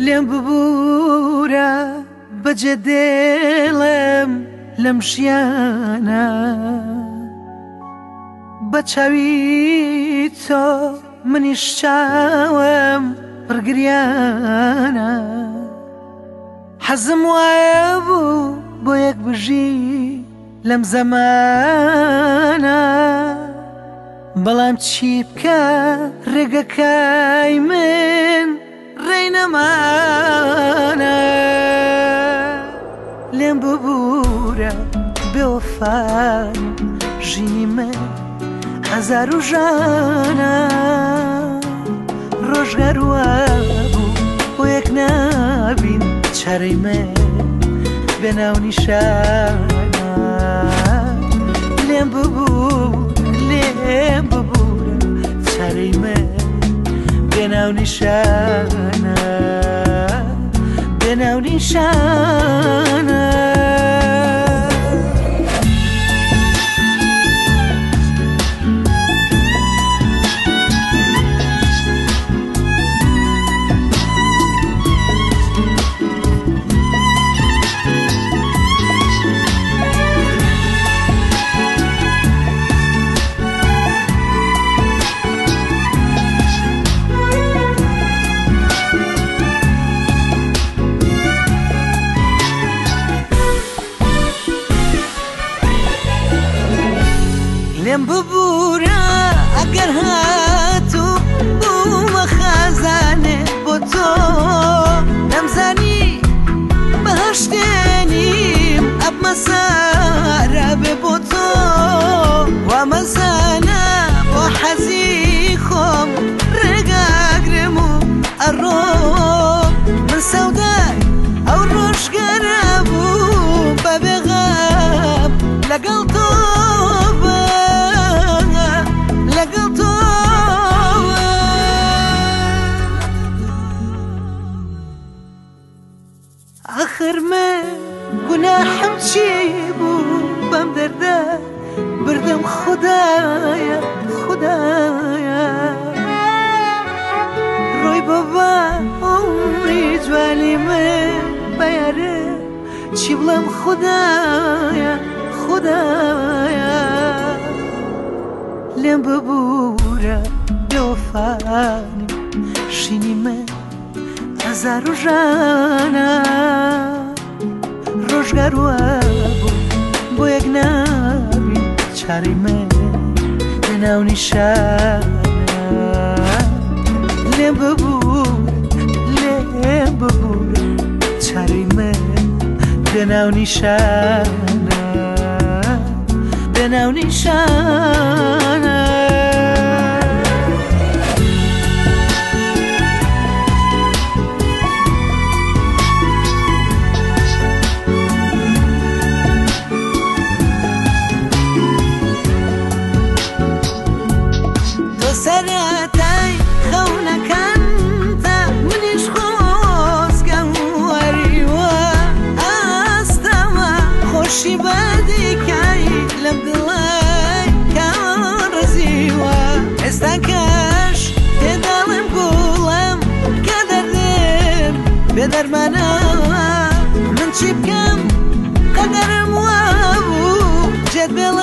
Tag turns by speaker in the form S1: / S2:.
S1: لێم ببوورە بەجێ دێڵێم لەم ژیانە بە چاوی تۆ منیش چاوم پڕگریانە حەزم وایە بوو بۆ یەک بژی لەم زەمانە بەڵام چی بکە ڕێگەکەی من ڕێی نەمانە لێم ببوورە بێوەفانی ژینی من هەزار و ژانە ڕۆژگار وە بوو بۆ یەک نابین چارەی من بێناو نیشانە لێم ببوورە چارەی من بێناو نیشانە بێناو نیشانە لێم ببوورە ئەگەر هاتوو بوومە خازانێ بۆ تۆ نەمزانی بەهەشتێنیم ئەبمە سارە بێ بۆ تۆ وامەزانە بۆ حەزی خۆم ڕێگاگرم و ئەڕۆم من سەودای ئەو ڕۆژگارە بوو بە بێغەم لەگەڵ تۆ آخر من گوناحم چی بوو بەم دەردە بردم خودایە خودایە ڕۆی بەبا عمری جوانی من بەیارە چی بڵێم خودایە خودایە لێم ببوورە بێوەفانی ژینی من هەزار و ژانە ڕۆژگار وە بوو بۆ یەک نابین چارەی من لەناو نیشانە لێم ببوورە چارەی من لەناو نیشانە لەناو نیشانە سەرەتای خەونەکانتە منیش خۆزگەم وەریوە ئاستەمە خۆشی بەدیکای لەم دڵای کاوە ڕزیوە ئێستا کەش تێداڵم گوڵم کە دەردێم بێدەرمانەوە من چی بکەم قەدەرم وا بوو جێت بێڵە